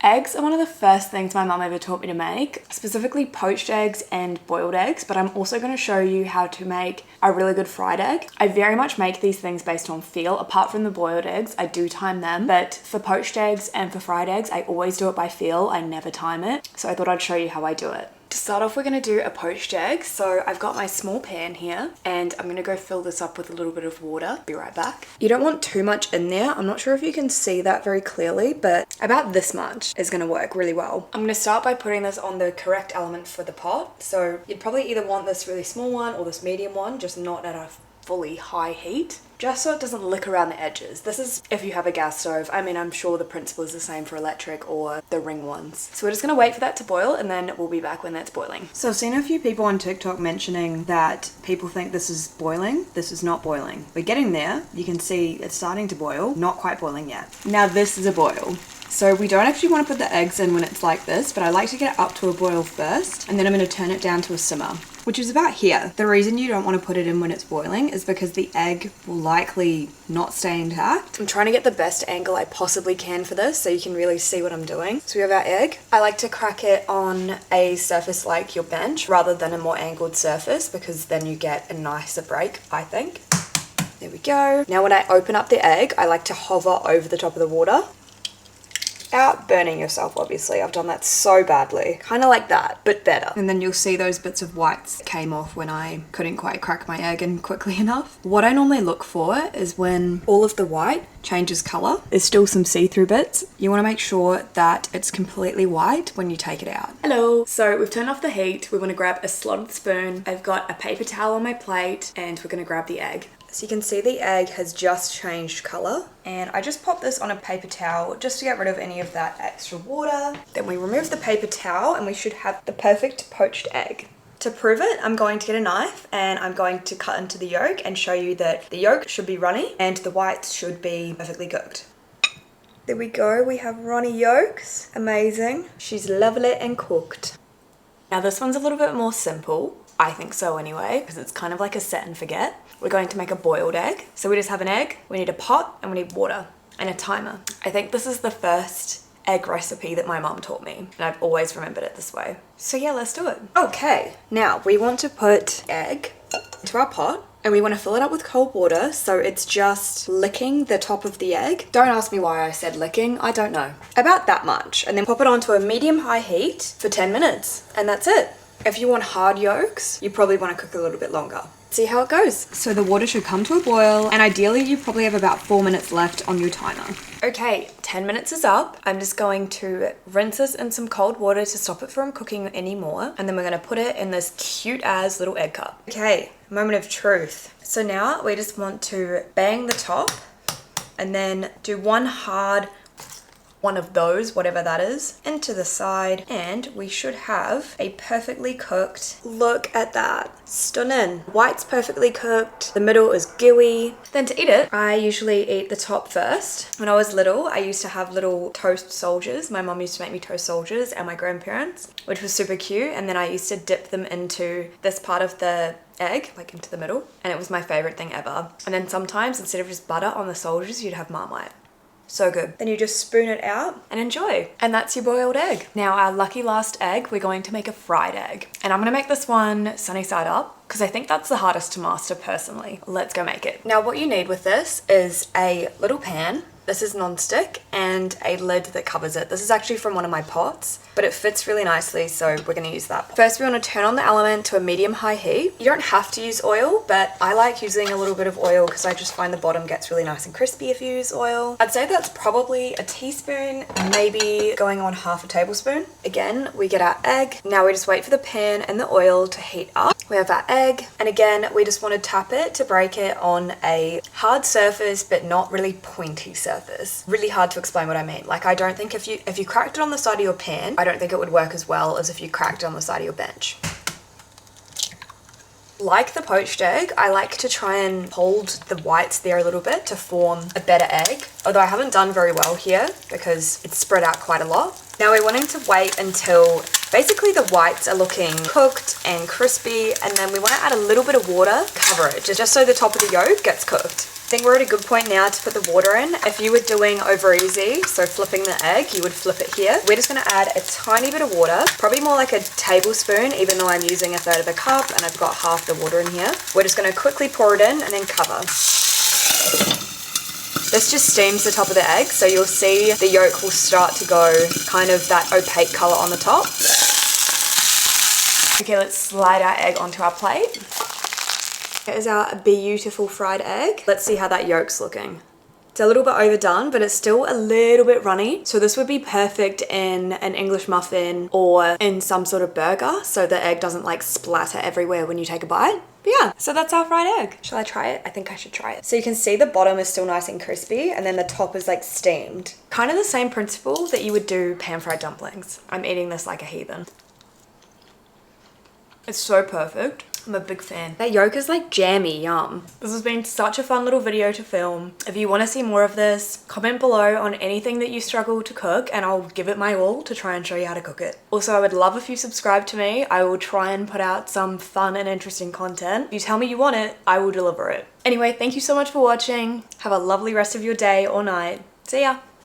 Eggs are one of the first things my mum ever taught me to make, specifically poached eggs and boiled eggs, but I'm also going to show you how to make a really good fried egg. I very much make these things based on feel. Apart from the boiled eggs, I do time them, but for poached eggs and for fried eggs, I always do it by feel. I never time it, so I thought I'd show you how I do it. To start off, we're going to do a poached egg. So I've got my small pan here and I'm going to go fill this up with a little bit of water. Be right back. You don't want too much in there. I'm not sure if you can see that very clearly, but about this much is going to work really well. I'm going to start by putting this on the correct element for the pot. So you'd probably either want this really small one or this medium one, just not at a fully high heat, just so it doesn't lick around the edges. This is if you have a gas stove. I mean, I'm sure the principle is the same for electric or the ring ones. So we're just gonna wait for that to boil and then we'll be back when that's boiling. So I've seen a few people on TikTok mentioning that people think this is boiling. This is not boiling. We're getting there. You can see it's starting to boil, not quite boiling yet. Now this is a boil. So we don't actually want to put the eggs in when it's like this, but I like to get it up to a boil first, and then I'm going to turn it down to a simmer, which is about here. The reason you don't want to put it in when it's boiling is because the egg will likely not stay intact. I'm trying to get the best angle I possibly can for this so you can really see what I'm doing. So we have our egg. I like to crack it on a surface like your bench rather than a more angled surface because then you get a nicer break, I think. There we go. Now when I open up the egg, I like to hover over the top of the water. Without burning yourself, obviously. I've done that so badly. Kind of like that, but better. And then you'll see those bits of whites that came off when I couldn't quite crack my egg in quickly enough. What I normally look for is when all of the white changes color. There's still some see-through bits. You want to make sure that it's completely white when you take it out. Hello. So we've turned off the heat. We want to grab a slotted spoon. I've got a paper towel on my plate and we're going to grab the egg. So you can see the egg has just changed color, and I just pop this on a paper towel just to get rid of any of that extra water. Then we remove the paper towel and we should have the perfect poached egg. To prove it, I'm going to get a knife and I'm going to cut into the yolk and show you that the yolk should be runny and the whites should be perfectly cooked. There we go, we have runny yolks. Amazing. She's lovely and cooked. Now this one's a little bit more simple. I think so anyway, because it's kind of like a set and forget. We're going to make a boiled egg. So we just have an egg, we need a pot, and we need water, and a timer. I think this is the first egg recipe that my mum taught me, and I've always remembered it this way. So yeah, let's do it. Okay, now we want to put egg into our pot, and we want to fill it up with cold water so it's just licking the top of the egg. Don't ask me why I said licking, I don't know. About that much, and then pop it onto a medium-high heat for 10 minutes, and that's it. If you want hard yolks, you probably want to cook a little bit longer. See how it goes. So the water should come to a boil, and ideally you probably have about 4 minutes left on your timer. Okay, 10 minutes is up. I'm just going to rinse this in some cold water to stop it from cooking anymore, and then we're going to put it in this cute as little egg cup. Okay, moment of truth. So now we just want to bang the top and then do one hard one of those, whatever that is, into the side, and we should have a perfectly cooked, look at that, stunning. White's perfectly cooked, the middle is gooey. Then to eat it, I usually eat the top first. When I was little, I used to have little toast soldiers. My mom used to make me toast soldiers and my grandparents, which was super cute, and then I used to dip them into this part of the egg, like into the middle, and it was my favorite thing ever. And then sometimes, instead of just butter on the soldiers, you'd have Marmite. So good. Then you just spoon it out and enjoy. And that's your boiled egg. Now our lucky last egg, we're going to make a fried egg. And I'm gonna make this one sunny side up because I think that's the hardest to master personally. Let's go make it. Now what you need with this is a little pan. This is non-stick and a lid that covers it. This is actually from one of my pots, but it fits really nicely, so we're gonna use that. First, we wanna turn on the element to a medium-high heat. You don't have to use oil, but I like using a little bit of oil because I just find the bottom gets really nice and crispy if you use oil. I'd say that's probably a teaspoon, maybe going on half a tablespoon. Again, we get our egg. Now we just wait for the pan and the oil to heat up. We have our egg, and again, we just wanna tap it to break it on a hard surface, but not really pointy surface. Really hard to explain what I mean. Like, I don't think if you cracked it on the side of your pan, I don't think it would work as well as if you cracked it on the side of your bench. Like the poached egg, I like to try and hold the whites there a little bit to form a better egg. Although I haven't done very well here because it's spread out quite a lot. Now we're wanting to wait until Basically the whites are looking cooked and crispy, and then we want to add a little bit of water, cover it, just so the top of the yolk gets cooked. I think we're at a good point now to put the water in. If you were doing over easy, so flipping the egg, you would flip it here. We're just going to add a tiny bit of water, probably more like a tablespoon, even though I'm using a third of the cup and I've got half the water in here. We're just going to quickly pour it in and then cover. This just steams the top of the egg, so you'll see the yolk will start to go kind of that opaque color on the top. Okay, let's slide our egg onto our plate. Here's our beautiful fried egg. Let's see how that yolk's looking. It's a little bit overdone, but it's still a little bit runny. So this would be perfect in an English muffin or in some sort of burger, so the egg doesn't like splatter everywhere when you take a bite. But yeah, so that's our fried egg. Shall I try it? I think I should try it. So you can see the bottom is still nice and crispy, and then the top is like steamed. Kind of the same principle that you would do pan-fried dumplings. I'm eating this like a heathen. It's so perfect. I'm a big fan. That yolk is like jammy, yum. This has been such a fun little video to film. If you want to see more of this, comment below on anything that you struggle to cook and I'll give it my all to try and show you how to cook it. Also, I would love if you subscribe to me. I will try and put out some fun and interesting content. If you tell me you want it, I will deliver it. Anyway, thank you so much for watching. Have a lovely rest of your day or night. See ya.